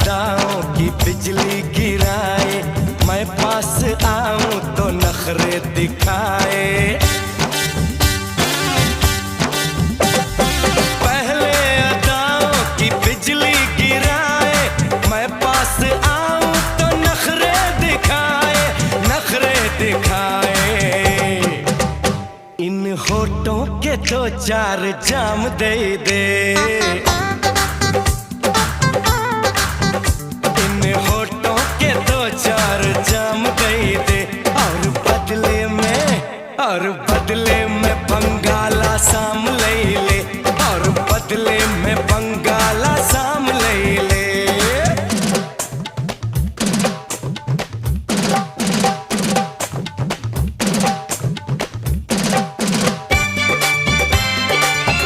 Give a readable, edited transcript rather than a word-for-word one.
अदाओं की बिजली गिराए, मैं पास आऊं तो नखरे दिखाए। पहले अदाओं की बिजली गिराए, मैं पास आऊं तो नखरे दिखाए, नखरे दिखाए। इन होठों के दो चार जाम दे दे, इन होठों के दो चार जाम